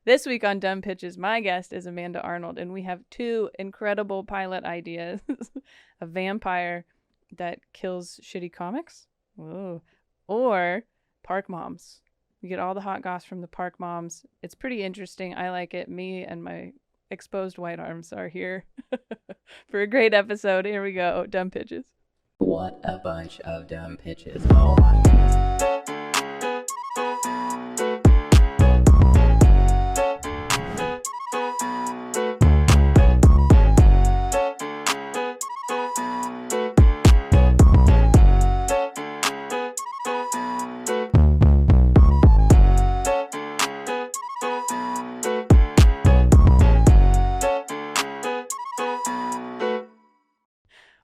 This week on Dumb Pitches, my guest is Amanda Arnold, and we have two incredible pilot ideas. A vampire that kills shitty comics. Whoa. Or park moms. You get all the hot goss from the park moms. It's pretty interesting. I like it. Me and my exposed white arms are here for a great episode. Here we go. Dumb Pitches. What a bunch of dumb pitches. Oh my goodness.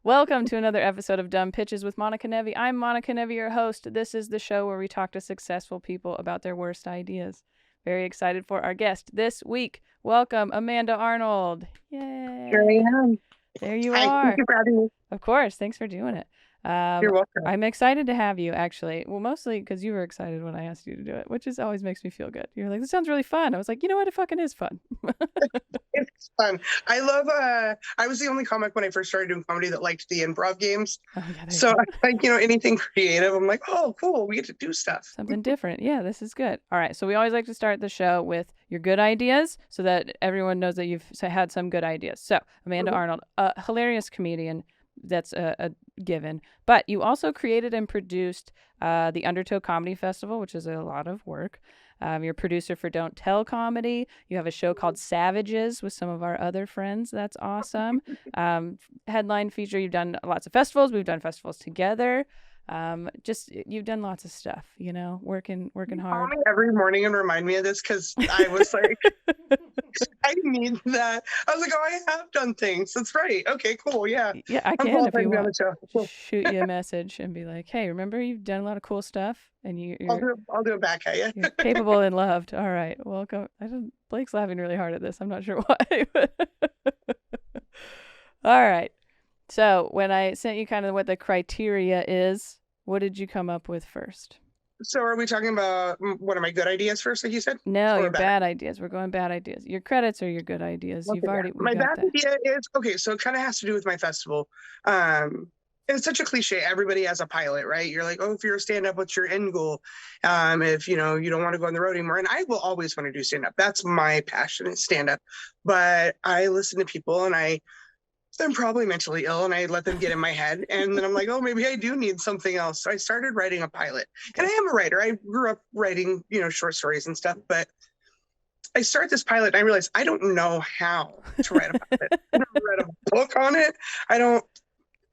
Welcome to another episode of Dumb Pitches with Monica Nevi. I'm Monica Nevi, your host. This is the show where we talk to successful people about their worst ideas. Very excited for our guest this week. Welcome, Amanda Arnold. Yay. Here I am. There you Hi, are. thank you for having me. Of course. Thanks for doing it. You're welcome. I'm excited to have you, actually. Well, mostly because you were excited when I asked you to do it, which always makes me feel good. You're like, this sounds really fun. I was like, you know what? It fucking is fun. It's fun. I love, I was the only comic when I first started doing comedy that liked the improv games. Oh, yeah, So, like, anything creative, I'm like, oh, cool, we get to do stuff. Something different. Yeah, this is good. All right. So we always like to start the show with your good ideas so that everyone knows that you've had some good ideas. So Amanda Arnold, a hilarious comedian. That's a given. But you also created and produced the Undertow Comedy Festival, which is a lot of work. You're a producer for Don't Tell Comedy. You have a show called Savages with some of our other friends. That's awesome. Headline feature. You've done lots of festivals. We've done festivals together. You've done lots of stuff, working hard. Call me every morning and remind me of this because I was like, I need that. I was like, oh, I have done things. That's right. Okay, cool. Yeah. Yeah, I I'm can if qualified you to be on want. the show. Cool. Shoot you a message and be like, hey, remember you've done a lot of cool stuff and I'll do it back at you. you're capable and loved. All right, welcome. Blake's laughing really hard at this. I'm not sure why. All right. So when I sent you kind of what the criteria is, what did you come up with first? So are we talking about one of my good ideas first, like you said? No, your bad ideas. We're going bad ideas. Your credits are your good ideas. Okay, You've already my bad idea is okay. So it kind of has to do with my festival. It's such a cliche. Everybody has a pilot, right? You're like, oh, if you're a stand-up, what's your end goal? If you don't want to go on the road anymore, and I will always want to do stand-up. That's my passion, is stand-up. But I listen to people, and I'm probably mentally ill, and I let them get in my head, and then I'm like, oh, maybe I do need something else. So I started writing a pilot, and I am a writer. I grew up writing, short stories and stuff, but I started this pilot, and I realized I don't know how to write a pilot. I never read a book on it.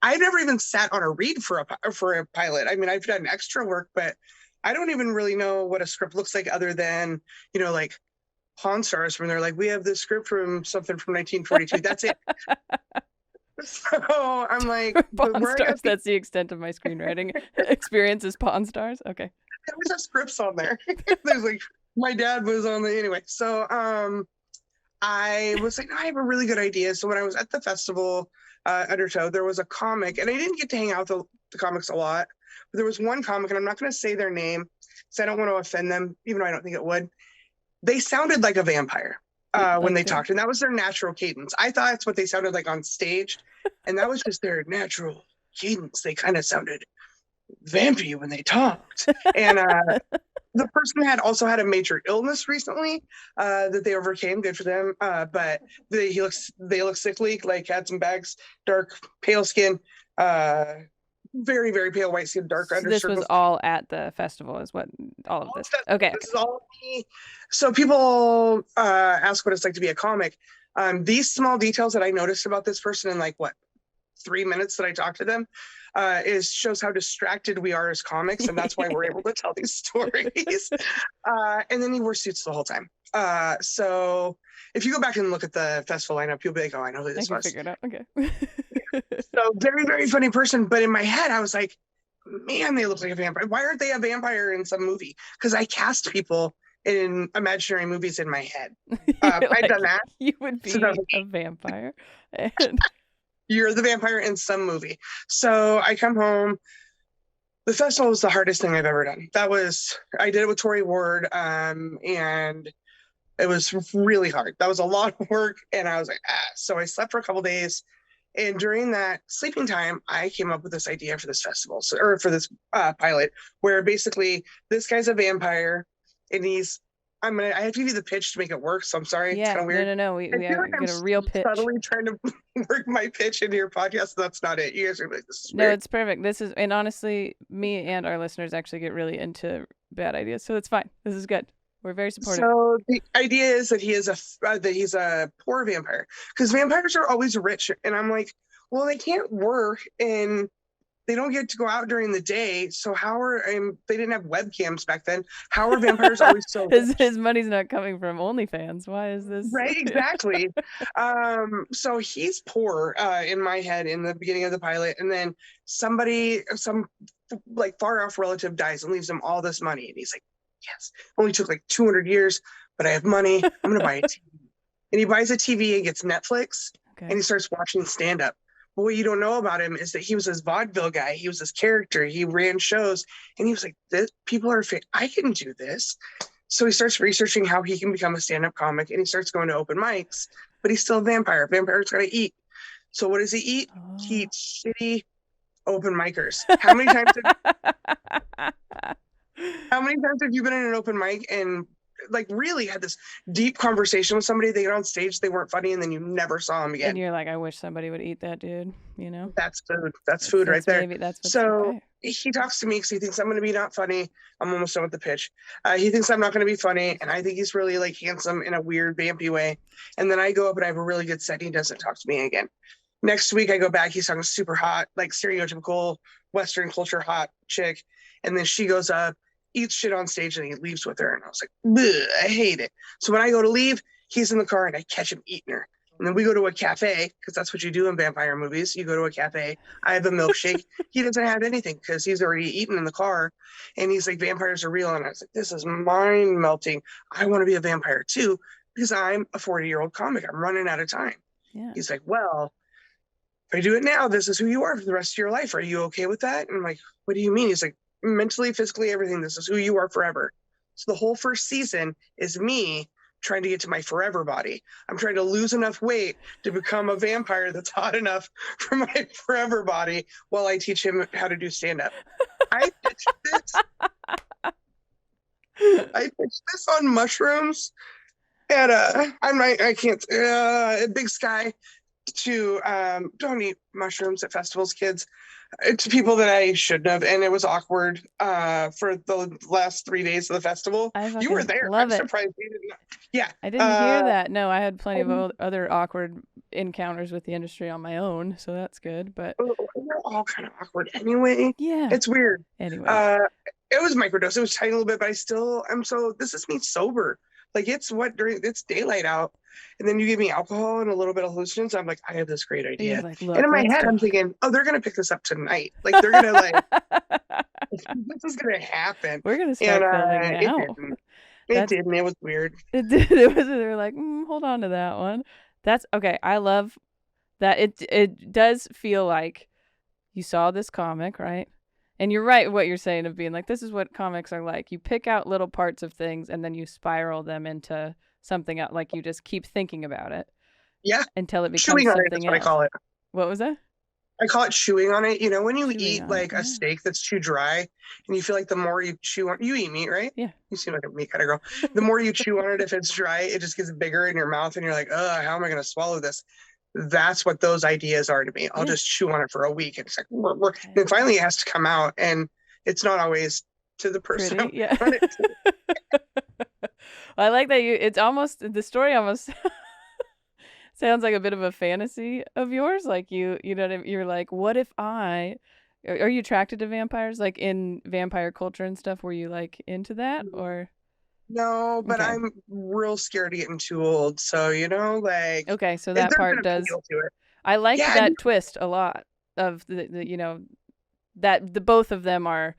I've never even sat on a read for a pilot. I mean, I've done extra work, but I don't even really know what a script looks like other than, like Pawn Stars, when they're like, we have this script from something from 1942. That's it. So I'm like, Pawn Stars. That's the extent of my screenwriting experience is Pawn Stars. Okay. I always have scripts on there. There's like, my dad was on the, anyway. So I was like, I have a really good idea. So when I was at the festival, Undertow, there was a comic, and I didn't get to hang out with the comics a lot, but there was one comic, and I'm not going to say their name because I don't want to offend them, even though I don't think it would. They sounded like a vampire when they talked, and that was their natural cadence. I thought that's what they sounded like on stage, and that was just their natural cadence. They kind of sounded vampy when they talked. And the person had also had a major illness recently that they overcame. Good for them. But they look sickly, like had some bags, dark, pale skin, very, very pale white skin, dark So undercircles. this was all at the festival, is what all of this. Okay. This is all me. So people ask what it's like to be a comic. These small details that I noticed about this person in 3 minutes that I talked to them shows how distracted we are as comics, and that's why we're able to tell these stories. And then he wore suits the whole time. So if you go back and look at the festival lineup, you'll be like, oh, I know who this was. Figure it out. Okay. So very, very funny person. But in my head, I was like, man, they look like a vampire. Why aren't they a vampire in some movie? Because I cast people in imaginary movies in my head. I've done that. You would be a vampire. And you're the vampire in some movie. So I come home. The festival was the hardest thing I've ever done. I did it with Tori Ward, and It was really hard. That was a lot of work. And I was like, So I slept for a couple days. And during that sleeping time, I came up with this idea for this festival, or for this pilot, where basically this guy's a vampire, and I have to give you the pitch to make it work. So I'm sorry, it's Yeah, kind of weird. no. I We feel like I'm get a real pitch. subtly trying to work my pitch into your podcast. So that's not it. You guys are like, this is No, weird. it's perfect. This is, and honestly, me and our listeners actually get really into bad ideas, so it's fine. This is good. We're very supportive. So the idea is that he's a poor vampire, because vampires are always rich, and I'm like, well, they can't work and they don't get to go out during the day. So they didn't have webcams back then. How are vampires always so rich? His money's not coming from OnlyFans. Why is this? Right, exactly. So he's poor in my head in the beginning of the pilot, and then some like far off relative dies and leaves him all this money, and he's like, yes, only took like 200 years, but I have money. I'm gonna buy a TV. And he buys a TV and gets Netflix, Okay. and he starts watching stand up. But what you don't know about him is that he was this vaudeville guy. He was this character. He ran shows, and he was like, people are I can do this. So he starts researching how he can become a stand-up comic, and he starts going to open mics, but he's still a vampire. Vampires gotta eat. So what does he eat? Oh. He eats shitty open micers. How many times have you been in an open mic and like really had this deep conversation with somebody? They get on stage, they weren't funny, and then you never saw them again. And you're like, I wish somebody would eat that dude, you know? That's food. That's food right there. Maybe that's so okay. He talks to me because he thinks I'm going to be not funny. I'm almost done with the pitch. He thinks I'm not going to be funny, and I think he's really like handsome in a weird vampy way. And then I go up and I have a really good set. And he doesn't talk to me again. Next week I go back. He's talking super hot, like stereotypical Western culture hot chick. And then she goes up, eats shit on stage, and he leaves with her. And I was like, I hate it. So when I go to leave, he's in the car and I catch him eating her. And then we go to a cafe, because that's what you do in vampire movies. You go to a cafe. I have a milkshake. He doesn't have anything because he's already eaten in the car. And he's like, vampires are real. And I was like, this is mind melting. I want to be a vampire too, because I'm a 40-year-old comic. I'm running out of time. Yeah. He's like, well, if I do it now, this is who you are for the rest of your life. Are you okay with that? And I'm like, what do you mean? He's like, mentally, physically, everything. This is who you are forever. So the whole first season is me trying to get to my forever body. I'm trying to lose enough weight to become a vampire that's hot enough for my forever body while I teach him how to do stand-up. I pitched this on mushrooms at Big Sky to don't eat mushrooms at festivals, kids. To people that I shouldn't have, and it was awkward for the last 3 days of the festival. You were there. I'm surprised you didn't. Yeah, I didn't hear that. No, I had plenty of other awkward encounters with the industry on my own, so that's good. But we're all kind of awkward anyway. Yeah, it's weird. Anyway, it was microdose. It was tiny a little bit, but I still am so. This is me sober. Like it's daylight out. And then you give me alcohol and a little bit of hallucinogens. I'm like, I have this great idea. Like, and in my head, I'm thinking, oh, they're going to pick this up tonight. Like, they're going to this is going to happen. We're going to start filming now. It didn't. It was weird. It did. They were like, hold on to that one. That's okay. I love that. It does feel like you saw this comic, right? And you're right what you're saying of being like, this is what comics are like. You pick out little parts of things and then you spiral them into something else. Like you just keep thinking about it. Yeah. Until it becomes chewing something on it, that's else. what I call it. What was that? I call it chewing on it. You know, when you Chewing eat on like it, a steak that's too dry and you feel like the more you chew on, you eat meat, right? Yeah. You seem like a meat kind of girl. The more you chew on it, if it's dry, it just gets bigger in your mouth and you're like, how am I going to swallow this? That's what those ideas are to me. I'll just chew on it for a week. And it's like, and finally it has to come out. And it's not always to the person. Pretty, yeah. I like that it's almost, the story almost sounds like a bit of a fantasy of yours. Like you know what I mean? You're like, what if are you attracted to vampires? Like in vampire culture and stuff, were you like into that or? No, but okay. I'm real scared of getting too old. So, like. Okay. So that part does. I like that twist a lot of the that the both of them are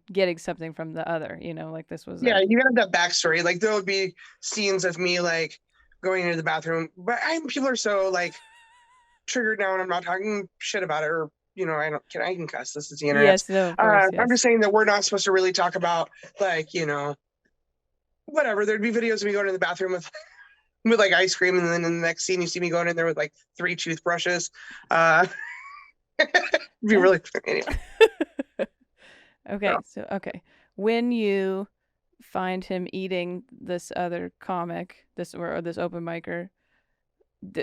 getting something from the other, like this was. Yeah, you have that backstory. Like there would be scenes of me like going into the bathroom, but people are so like triggered now, and I'm not talking shit about it, or I can cuss. This is the internet. Yes, no, of course, yes. I'm just saying that we're not supposed to really talk about like whatever. There'd be videos of me going to the bathroom with like ice cream, and then in the next scene you see me going in there with like 3 toothbrushes. It'd be really anyway. Okay, so when you find him eating this other comic, this open micer,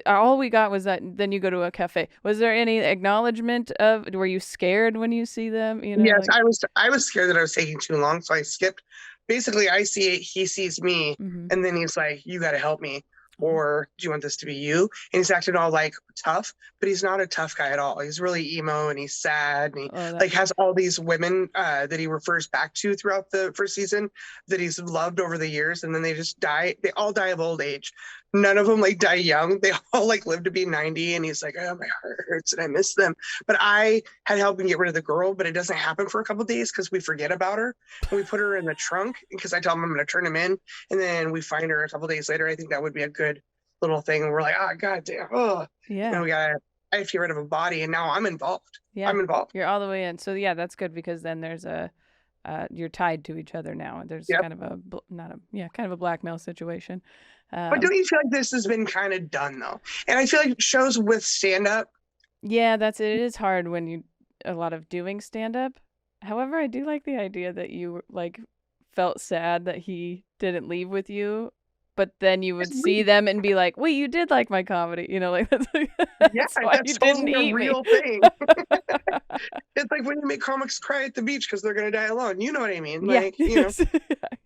all we got was that then you go to a cafe. Was there any acknowledgement of, were you scared when you see them? Yes, I was scared that I was taking too long, so I skipped. Basically, I see it, he sees me, and then he's like, "You got to help me," or "Do you want this to be you?" And he's acting all like tough, but he's not a tough guy at all. He's really emo and he's sad, and he like has all these women that he refers back to throughout the first season that he's loved over the years, and then they just die. They all die of old age. None of them like die young. They all like live to be 90, and he's like, "Oh, my heart hurts and I miss them." But I had helped him get rid of the girl, but it doesn't happen for a couple of days because we forget about her. And we put her in the trunk because I tell him I'm going to turn him in, and then we find her a couple of days later. I think that would be a good little thing. And we're like, "Oh, God damn. Oh, yeah. I have to get rid of a body," and now I'm involved. Yeah, I'm involved. You're all the way in. So yeah, that's good because then there's you're tied to each other now. There's kind of a blackmail situation. But don't you feel like this has been kind of done though? And I feel like shows with stand up. Yeah, it is hard when you a lot of doing stand up. However, I do like the idea that you like felt sad that he didn't leave with you, but then you would see them and be like, "Wait, you did like my comedy," like that's why you didn't eat a real me. thing. It's like when you make comics cry at the beach because they're gonna die alone. You know what I mean? Yeah. Like, yeah,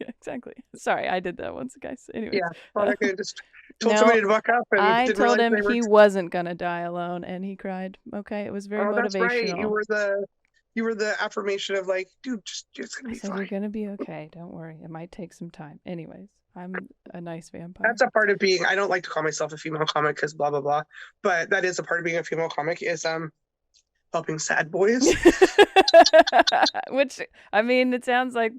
exactly. Sorry, I did that once, guys. Anyway. Yeah, I just told somebody to buck up, and I told him he wasn't gonna die alone, and he cried. Okay, it was very motivational. That's right. You were the affirmation of like, dude, it's gonna be fine. You're gonna be okay. Don't worry. It might take some time. Anyways, I'm a nice vampire. That's a part of being. I don't like to call myself a female comic because blah blah blah, but that is a part of being a female comic is helping sad boys. Which, I mean, it sounds like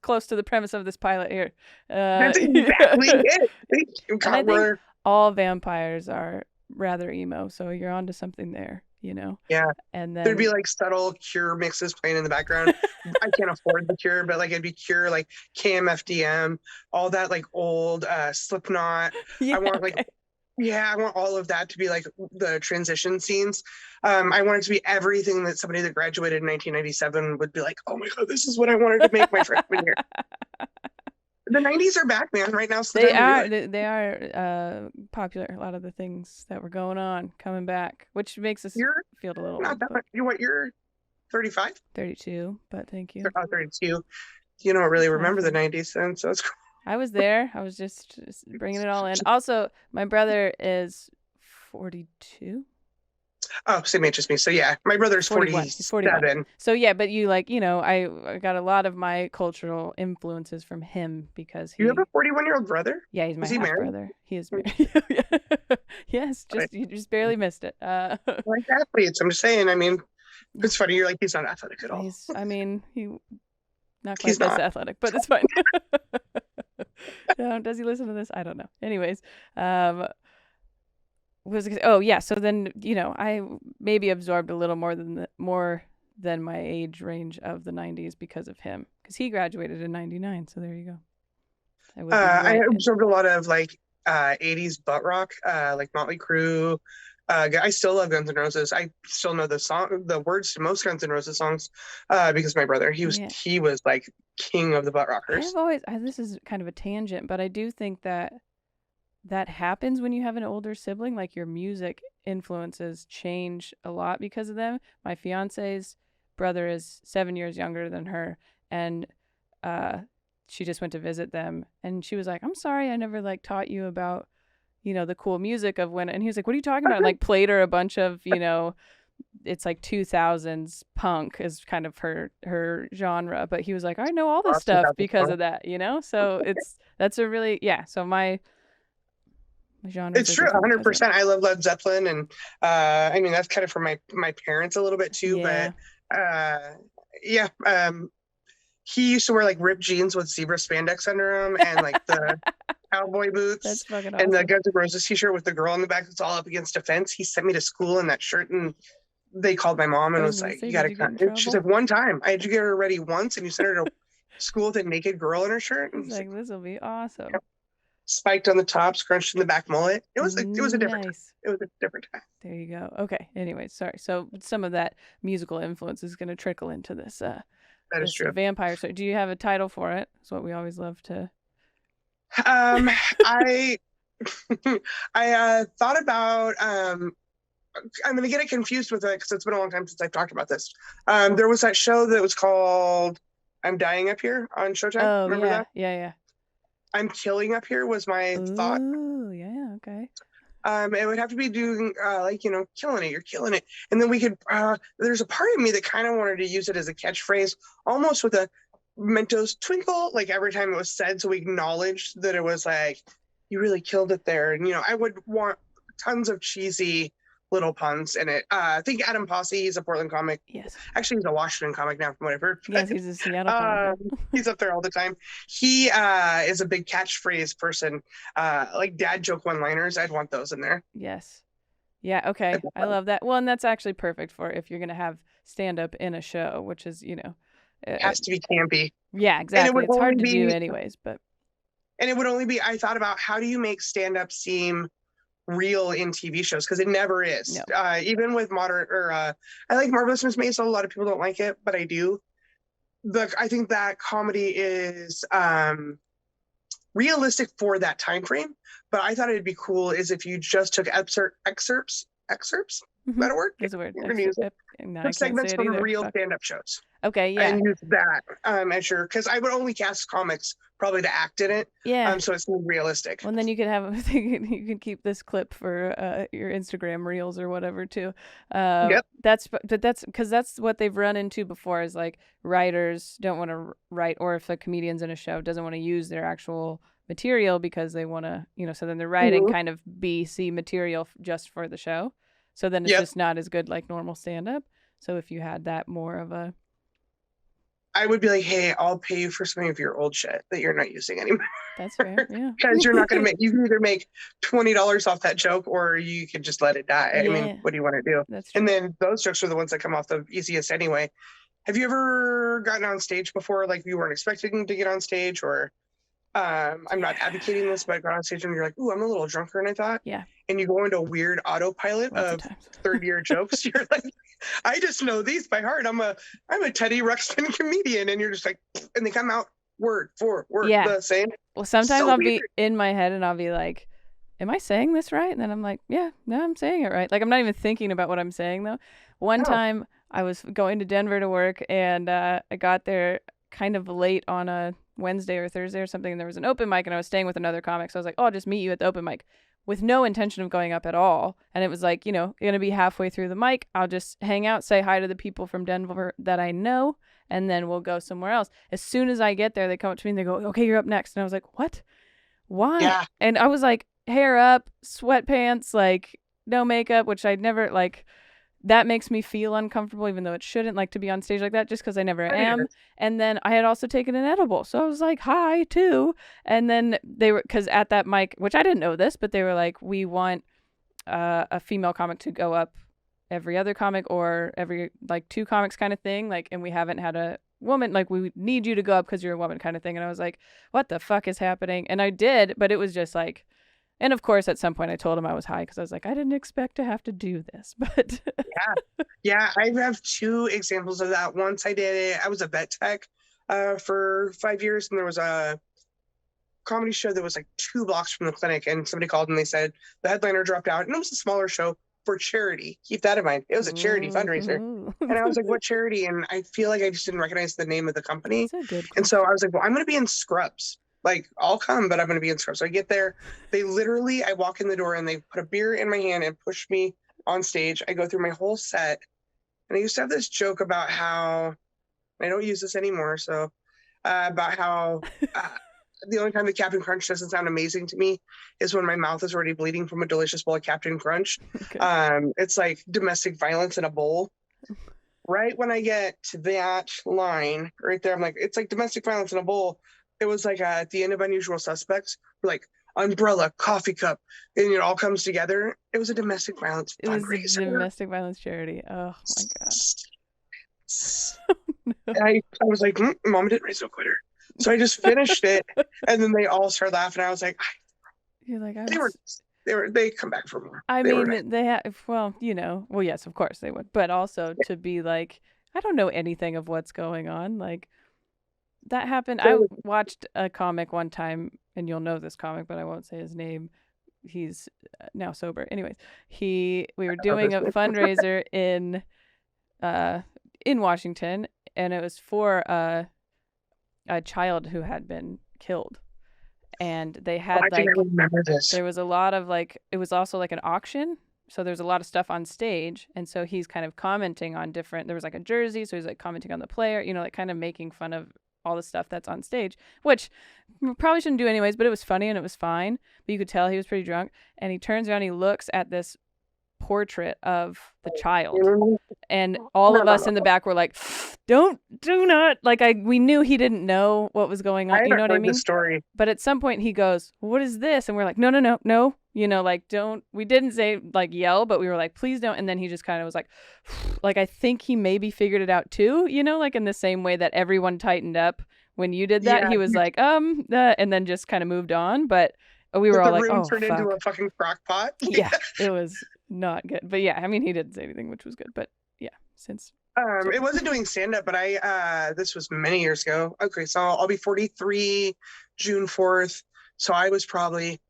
close to the premise of this pilot here. That's exactly it. And I think all vampires are rather emo, so you're onto something there, Yeah. And then there'd be like subtle Cure mixes playing in the background. I can't afford the Cure, but like it'd be Cure, like KMFDM, all that like old Slipknot. Yeah, I want like I want all of that to be like the transition scenes. I want it to be everything that somebody that graduated in 1997 would be like, "Oh my God, this is what I wanted to make my freshman year." The 90s are back, man. Right now, they are popular. A lot of the things that were going on coming back, which makes us feel a little. Not that much. You're 35? 32, but thank you. 32. You don't really remember the 90s then, so it's cool. I was there. I was just bringing it all in. Also, my brother is 42. Oh, same age as me. So yeah, my brother's 47. He's 41. So yeah, but you I got a lot of my cultural influences from him because You have a 41-year-old brother? Yeah, he's my half brother. He is married. Yes, you just barely missed it. Like athletes, I'm just saying. I mean, it's funny. You're like, he's not athletic at all. He not quite this athletic, but it's fine. Does he listen to this? I don't know. Anyways, so then I maybe absorbed a little more than my age range of the 90s because of him, because he graduated in 99. So there you go. I absorbed a lot of like 80s butt rock, like Motley Crue. I still love Guns N' Roses. I still know the words to most Guns N' Roses songs because my brother, he was like king of the butt rockers. This is kind of a tangent, but I do think that happens when you have an older sibling. Like your music influences change a lot because of them. My fiance's brother is 7 years younger than her, and she just went to visit them, and she was like, "I'm sorry, I never like taught you about the cool music of when," and he was like, "What are you talking about?" And, like played her a bunch of it's like 2000s punk is kind of her genre, but he was like, "I know all this stuff because of that," so that's a really so my genre. It's true, 100%. I love Led Zeppelin, and I mean that's kind of from my parents a little bit too, but he used to wear like ripped jeans with zebra spandex under them and like the cowboy boots. That's fucking awesome. And the Guns N' Roses t-shirt with the girl in the back that's all up against a fence. He sent me to school in that shirt, and they called my mom and was like, "You gotta come." She's like, "One time, I had you get her ready once, and you sent her to school with a naked girl in her shirt. He's like, this will be awesome. Spiked on the top, scrunched in the back mullet. It was a different time. Nice. It was a different time. There you go. Okay. Anyway, sorry. So some of that musical influence is going to trickle into this. That is this true. Vampire. So, do you have a title for it? That's what we always love to. I thought about. I'm gonna get it confused with it because it's been a long time since I've talked about this. There was that show that was called "I'm Dying Up Here" on Showtime. Oh, Remember that? Yeah. "I'm Killing Up Here" was my thought. Oh, yeah. Okay. It would have to be doing killing it. You're killing it, and then we could. There's a part of me that kind of wanted to use it as a catchphrase, almost with a Mentos twinkle, like every time it was said, so we acknowledged that it was like, you really killed it there. And I would want tons of cheesy little puns in it. I think Adam Posse, he's a Portland comic. Yes. Actually, he's a Washington comic now, from what I've heard. Yes, he's a Seattle comic. He's up there all the time. He is a big catchphrase person, like dad joke one-liners. I'd want those in there. Yes. Yeah. Okay. I love that. Well, and that's actually perfect for if you're gonna have stand-up in a show, which is it has to be campy. Yeah, exactly. It's hard to do anyways, but. And it would only be. I thought about how do you make stand-up seem real in TV shows, because it never is. No. Even with modern I like Marvelous Miss Maisel. A lot of people don't like it, but I do. I think that comedy is realistic for that time frame. But I thought it'd be cool is if you just took excerpts. Is that a word? It's a word. We're gonna use it. Took segments from real stand-up shows. Okay, yeah. And use that as your, because I would only cast comics probably to act in it. Yeah. So it's more realistic. Well, and then you could have you can keep this clip for your Instagram reels or whatever too. Yep. That's because that's what they've run into before is like writers don't want to write, or if a comedian's in a show doesn't want to use their actual material because they want to, so then they're writing kind of B/C material just for the show. So then it's just not as good like normal stand-up. So if you had that more of a... I would be like, hey, I'll pay you for some of your old shit that you're not using anymore. That's fair, yeah. Because you're not going to make... You can either make $20 off that joke or you can just let it die. Yeah. I mean, what do you want to do? That's true. And then those jokes are the ones that come off the easiest anyway. Have you ever gotten on stage before, like you weren't expecting to get on stage, or... I'm not advocating this, but I got on stage and you're like, ooh, I'm a little drunker than I thought. Yeah. And you go into a weird autopilot of third-year jokes. You're like, I just know these by heart. I'm a Teddy Ruxpin comedian. And you're just like, and they come out word for word the same. Well, sometimes I'll be in my head and I'll be like, am I saying this right? And then I'm like, yeah, no, I'm saying it right. Like, I'm not even thinking about what I'm saying, though. One time I was going to Denver to work and I got there kind of late on a Wednesday or Thursday or something, and there was an open mic and I was staying with another comic, so I was like, oh, I'll just meet you at the open mic with no intention of going up at all. And it was like, gonna be halfway through the mic, I'll just hang out, say hi to the people from Denver that I know, and then we'll go somewhere else. As soon as I get there, they come up to me and they go, okay, you're up next. And I was like, what? Why? Yeah. And I was like, hair up, sweatpants, like no makeup, which I'd never like. That makes me feel uncomfortable, even though it shouldn't, like to be on stage like that, just because I never am. And then I had also taken an edible. So I was like, hi, too. And then they were, because at that mic, which I didn't know this, but they were like, we want a female comic to go up every other comic or every, like, 2 comics kind of thing. Like, and we haven't had a woman, like, we need you to go up because you're a woman kind of thing. And I was like, what the fuck is happening? And I did, but it was just like, and of course, at some point, I told him I was high because I was like, I didn't expect to have to do this. But yeah, I have 2 examples of that. Once I did it, I was a vet tech for 5 years, and there was a comedy show that was like 2 blocks from the clinic, and somebody called and they said the headliner dropped out, and it was a smaller show for charity. Keep that in mind. It was a charity fundraiser. And I was like, what charity? And I feel like I just didn't recognize the name of the company. And so I was like, well, I'm going to be in scrubs. Like, I'll come, but I'm going to be in scrubs. So I get there. I walk in the door and they put a beer in my hand and push me on stage. I go through my whole set. And I used to have this joke about how, I don't use this anymore, so, about how the only time that Captain Crunch doesn't sound amazing to me is when my mouth is already bleeding from a delicious bowl of Captain Crunch. Okay. It's like domestic violence in a bowl. Right when I get to that line right there, I'm like, it's like domestic violence in a bowl. It was like at the end of Unusual Suspects, like umbrella, coffee cup, and it all comes together. It was a domestic violence fundraiser. It was a domestic violence charity. Oh my god. And I was like, Mama didn't raise no quitter. So I just finished it, and then they all started laughing. I was like, You're like, they come back for more. I They were mean, they have, well, yes, of course they would. But also to be like, I don't know anything of what's going on. Like, that happened. I watched a comic one time, and you'll know this comic, but I won't say his name. He's now sober. Anyways, we were doing a fundraiser in Washington, and it was for a child who had been killed. And they had I remember this. There was a lot of it was also like an auction. So there's a lot of stuff on stage. And so he's kind of commenting on there was like a jersey. So he's like commenting on the player, like kind of making fun of all the stuff that's on stage, which we probably shouldn't do anyways, but it was funny and it was fine. But you could tell he was pretty drunk. And he turns around, he looks at this portrait of the child, and all of us in the back were like, do not, we knew he didn't know what was going on. You know what I mean? The story. But at some point he goes, what is this? And we're like, no, don't. We didn't say yell, but we were like, please don't. And then he just kind of was like I think he maybe figured it out too, in the same way that everyone tightened up when you did that. Yeah. He was like and then just kind of moved on. But we were all like, oh, turned into a fucking crock pot. Yeah, it was not good. But yeah, I mean, he didn't say anything, which was good. But yeah, since it wasn't doing stand-up, but this was many years ago. Okay, so I'll be 43 June 4th. So I was probably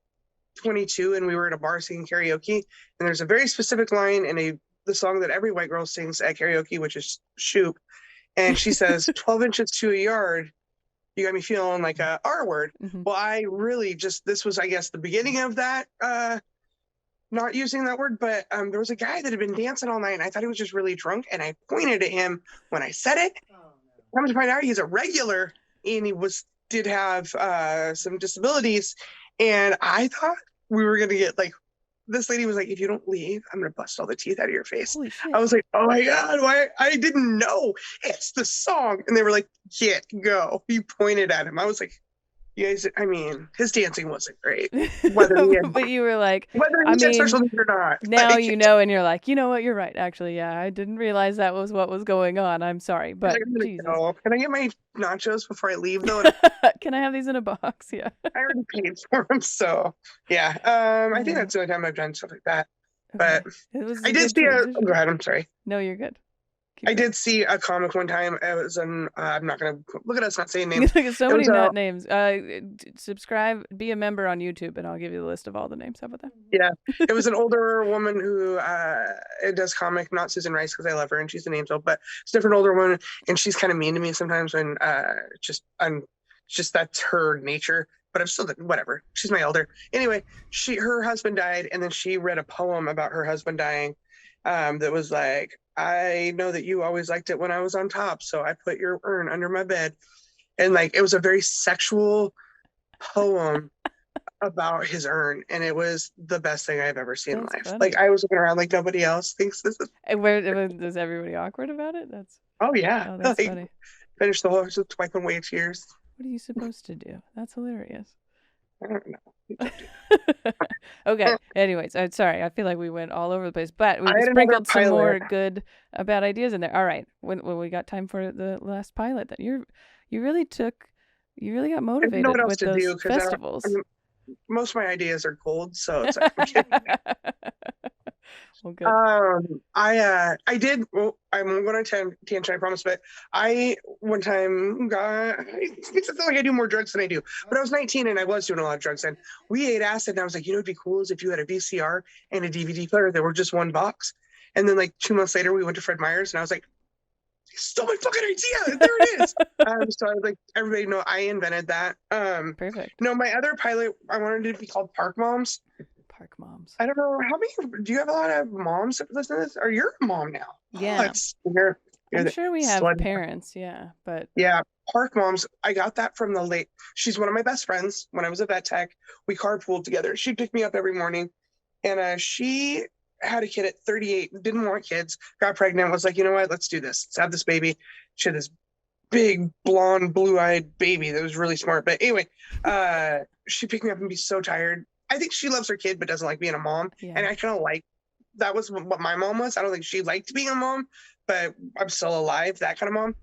22, and we were at a bar singing karaoke, and there's a very specific line in the song that every white girl sings at karaoke, which is Shoop, and she says 12 inches to a yard, you got me feeling like a R word. Mm-hmm. Well, I really this was, I guess, the beginning of that, not using that word, but there was a guy that had been dancing all night, and I thought he was just really drunk, and I pointed at him when I said it. Come to find out, he's a regular, and he did have some disabilities, and I thought we were gonna get this lady was like, if you don't leave, I'm gonna bust all the teeth out of your face. Holy shit. I was like, oh my God, why? I didn't know it's the song. And they were like, get go. He pointed at him. I was like, you guys, I mean, his dancing wasn't great. But you were like, whether he had special needs or not. Now you know, and you're like, you know what, you're right. Actually, yeah, I didn't realize that was what was going on. I'm sorry, but Jesus. Can I get my nachos before I leave though? Can I have these in a box? Yeah. I already paid for them, so yeah. I think that's the only time I've done stuff like that. Okay. But I did see go ahead, I'm sorry. No, you're good. I did see a comic one time. It was I'm not gonna look at us not saying names. So many names. Subscribe, be a member on YouTube, and I'll give you the list of all the names. How about that? Yeah, it was an older woman who does comic, not Susan Rice because I love her and she's an angel, but it's a different older woman, and she's kind of mean to me sometimes when just that's her nature. But I'm still whatever. She's my elder. Anyway, her husband died, and then she read a poem about her husband dying. That was like, I know that you always liked it when I was on top, so I put your urn under my bed. And it was a very sexual poem about his urn, and it was the best thing I've ever seen in life. Funny. I was looking around like nobody else thinks this is. Was everybody awkward about it? Oh yeah. Oh, that's funny. Finished the whole just wiping away tears. What are you supposed to do? That's hilarious. I don't know. Okay. Anyways, I'm sorry. I feel like we went all over the place, but we sprinkled some more good, bad ideas in there. All right. When we got time for the last pilot, that you really got motivated with those festivals. Most of my ideas are gold, so it's like, well, good. I did. Well, I'm going to tangent, I promise. But I one time it makes it feel like I do more drugs than I do. But I was 19 and I was doing a lot of drugs. And we ate acid, and I was like, it'd be cool is if you had a VCR and a DVD player that were just one box. And then 2 months later, we went to Fred Meyer's, and I was like, you stole my fucking idea. There it is. So I was like, everybody know I invented that. Perfect. No, my other pilot, I wanted it to be called Park Moms. Park Moms. I don't know how many. Do you have a lot of moms that listen to this? Or you're a mom now? Yeah. I'm sure we have parents. Yeah, but yeah, Park Moms. I got that from she's one of my best friends. When I was a vet tech, we carpooled together. She'd pick me up every morning, and she had a kid at 38. Didn't want kids. Got pregnant. Was like, you know what? Let's do this. Let's have this baby. She had this big blonde, blue-eyed baby that was really smart. But anyway, she picked me up and be so tired. I think she loves her kid, but doesn't like being a mom. Yeah. And I kind of that was what my mom was. I don't think she liked being a mom, but I'm still alive, that kind of mom.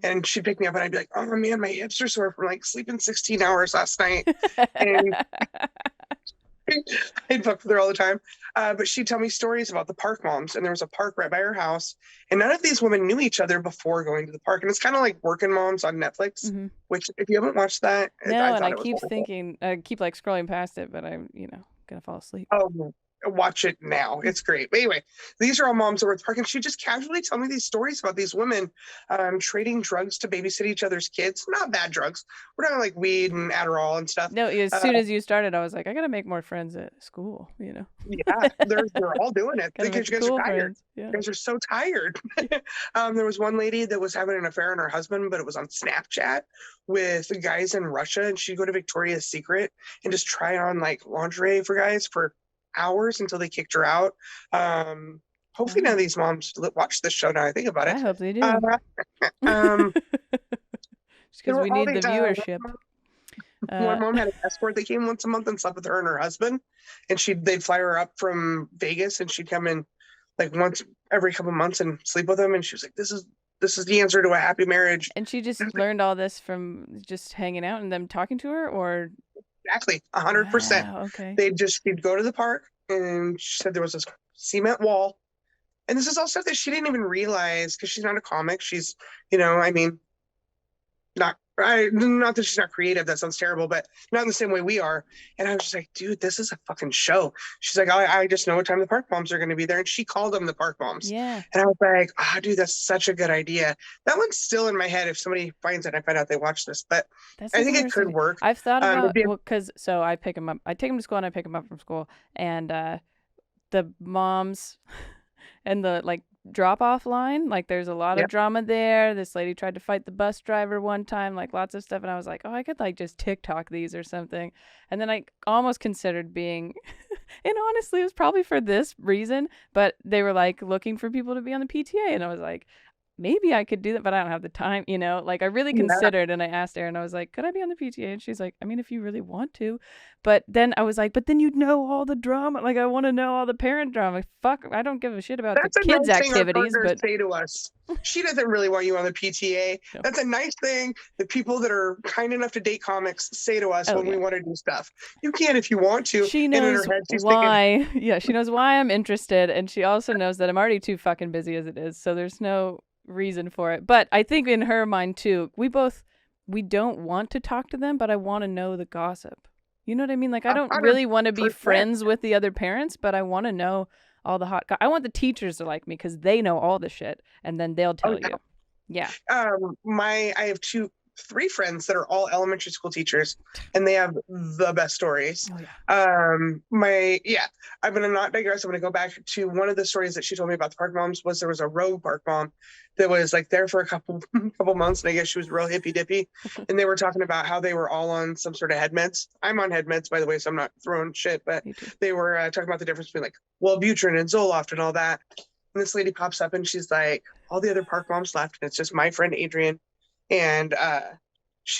And she'd pick me up and I'd be like, oh man, my hips are sore from like sleeping 16 hours last night. And I'd fuck with her all the time. But she'd tell me stories about the park moms. And there was a park right by her house. And none of these women knew each other before going to the park. And it's kind of like Working Moms on Netflix, which if you haven't watched that, No, I and thought I it was keep wonderful. thinking, I keep like scrolling past it, but I'm, gonna fall asleep. Oh, watch it now. It's great. But anyway, these are all moms that were at the park, and she just casually tell me these stories about these women trading drugs to babysit each other's kids. Not bad drugs. We're talking like weed and Adderall and stuff. No, as soon as you started, I was like, I gotta make more friends at school, Yeah, they're all doing it Gotta because make you guys cool are tired. friends. Yeah. You guys are so tired. There was one lady that was having an affair on her husband, but it was on Snapchat with guys in Russia, and she'd go to Victoria's Secret and just try on like lingerie for guys for hours until they kicked her out. Hopefully none of these moms watch this show now I think about it. I hope they do. Um, Just because we need the viewership. One mom had an escort that came once a month and slept with her and her husband, and they'd fly her up from Vegas, and she'd come in like once every couple months and sleep with him. And she was like, "This is the answer to a happy marriage." And she just learned all this from just hanging out and them talking to her, or exactly 100%. Wow, okay. She'd go to the park, and she said there was this cement wall, and this is all stuff that she didn't even realize because she's not a comic. She's, not that she's not creative, that sounds terrible, but not in the same way we are. And I was just like, dude, this is a fucking show. She's like, I just know what time the park moms are going to be there. And she called them the park moms. Yeah. And I was like, dude, that's such a good idea. That one's still in my head. If somebody finds it, I find out they watch this, but I think it could work. I've thought about, so I pick them up, I take them to school and I pick them up from school, and the moms and the like drop off line, like there's a lot of drama there. This lady tried to fight the bus driver one time, like lots of stuff, and I was like, oh, I could like just TikTok these or something. And then I almost considered being and honestly it was probably for this reason, but they were like looking for people to be on the PTA, and I was like, maybe I could do that, but I don't have the time, like I really considered. And I asked Erin, I was like, could I be on the PTA? And she's like, I mean, if you really want to. But then I was like, but then you'd know all the drama. Like, I want to know all the parent drama. Fuck, I don't give a shit about the kids' activities. But say to us, she doesn't really want you on the PTA. No. That's a nice thing that people that are kind enough to date comics say to us when we want to do stuff. You can if you want to. She knows why. Yeah, she knows why I'm interested, and she also knows that I'm already too fucking busy as it is. So there's no reason for it. But I think in her mind too, we don't want to talk to them, but I want to know the gossip. You know what I mean? Like I don't really want to be friends with the other parents, but I want to know all the I want the teachers to like me because they know all the shit, and then they'll tell you. Yeah. I have three friends that are all elementary school teachers, and they have the best stories. I'm gonna not digress. I'm gonna go back to one of the stories that she told me about the park moms. Was there was a rogue park mom that was like there for a couple months, and I guess she was real hippy dippy. And they were talking about how they were all on some sort of head meds. I'm on head meds, by the way, so I'm not throwing shit, but they were talking about the difference between like Wellbutrin and Zoloft and all that. And this lady pops up and she's like, all the other park moms left, and it's just my friend Adrian. And I'm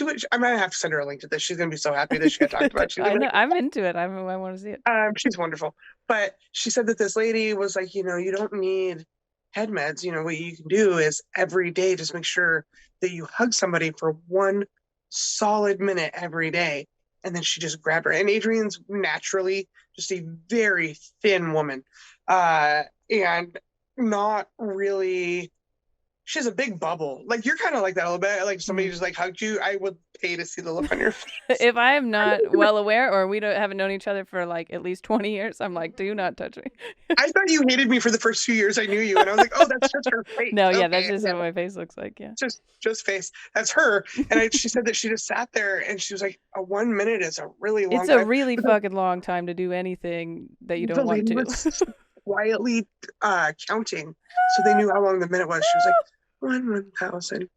gonna have to send her a link to this. She's gonna be so happy that she got talked about. I know, I'm into it. I want to see it. She's wonderful. But she said that this lady was like, you don't need head meds. What you can do is every day just make sure that you hug somebody for 1 solid minute every day. And then she just grabbed her. And Adrian's naturally just a very thin woman, and not really. She has a big bubble. Like you're kind of like that a little bit. Like somebody just like hugged you, I would pay to see the look on your face. If I am not well aware, or we haven't known each other for like at least 20 years, I'm like, do not touch me. I thought you hated me for the first few years I knew you, and I was like, oh, that's just her face. No, yeah, that's just what my face looks like. Yeah, just face. That's her. And she said that she just sat there, and she was like, 1 minute is a really long. It's a really fucking long time to do anything that you don't want to. Quietly counting, so they knew how long the minute was. She was like 1,000,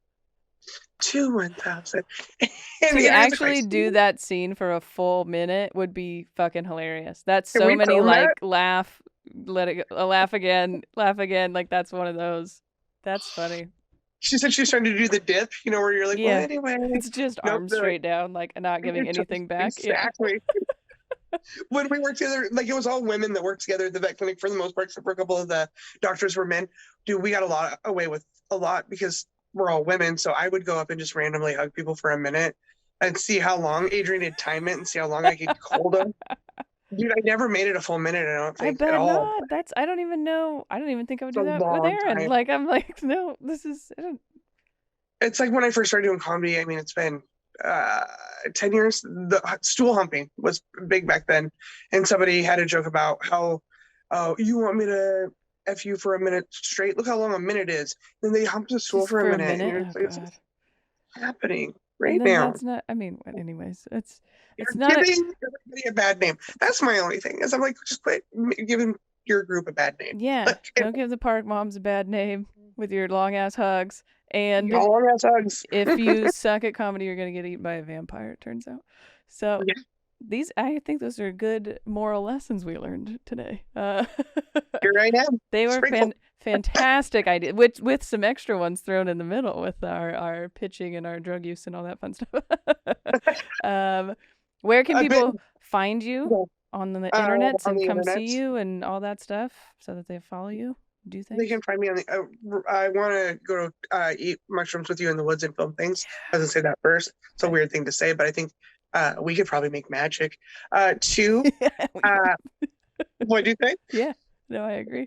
2 1,000. To actually do that scene for a full minute would be fucking hilarious. That's so many like laugh, let it go, laugh again, like that's one of those. That's funny. She said she was trying to do the dip, where you're like, well, anyway. It's just arms straight down, like not giving anything back. Exactly. when we worked together, like it was all women that worked together at the vet clinic for the most part, except for a couple of the doctors were men. Dude, we got away with a lot because we're all women. So I would go up and just randomly hug people for a minute and see how long Adrian had time it and see how long I could hold them. Dude, I never made it a full minute, I don't think, I bet at all. not. I don't even know. I don't even think I would It's do a that with long Aaron. time. Like, I'm like, no, this is. I don't, It's like when I first started doing comedy. I mean, it's been 10 years. The stool humping was big back then. And somebody had a joke about how, oh, you want me to F you for a minute straight? Look how long a minute is. Then they humped the stool just for a minute. And you're Oh, just like, God. it's happening And right then now. that's not. I mean, anyways, it's You're not. giving everybody a bad name. That's my only thing. Is I'm like, just quit giving your group a bad name. Yeah. Like, Don't give the park moms a bad name with your long ass hugs. And long ass hugs. if you suck at comedy, you're gonna get eaten by a vampire. It turns out. So Yeah. I think those are good moral lessons we learned today. Here I am. They were Sprinkle. fantastic ideas, with some extra ones thrown in the middle with our pitching and our drug use and all that fun stuff. Where can people find you on the internet and come see you and all that stuff so that they follow you? Do things? They can find me on the. I want to go eat mushrooms with you in the woods and film things. I was gonna say that first. It's a weird thing to say, but I think we could probably make magic. Two. What do you think? Yeah. No, I agree.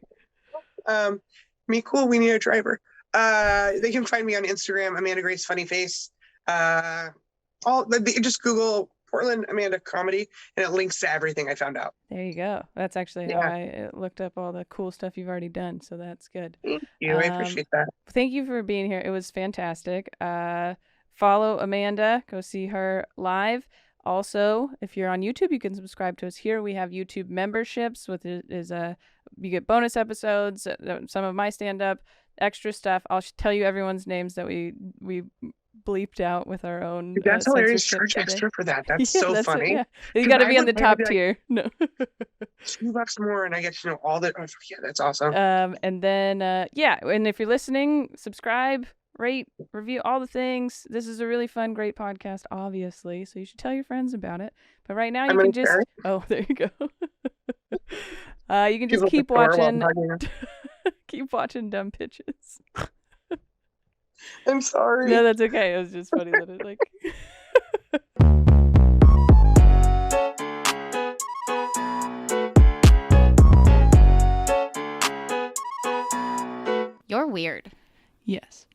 Me cool. We need a driver. They can find me on Instagram, Amanda Grace Funny Face. Just Google Portland Amanda Comedy, and it links to everything I found out. There you go. That's actually how I looked up all the cool stuff you've already done. So that's good. Thank you. I appreciate that. Thank you for being here. It was fantastic. Follow Amanda. Go see her live. Also, if you're on YouTube, you can subscribe to us here. We have YouTube memberships, you get bonus episodes, some of my stand-up, extra stuff. I'll tell you everyone's names that we bleeped out with our own. That's hilarious. Charge extra for that. That's so funny. You got to be on the top tier. No. $2 more, and I get to know all the. Oh, yeah, that's awesome. And then and if you're listening, subscribe, rate, review, all the things. This is a really fun, great podcast, obviously. So you should tell your friends about it. But right now, you can just. Oh, there you go. You can just keep watching. Keep watching dumb pitches. I'm sorry. No, that's okay. It was just funny that it like. You're weird. Yes.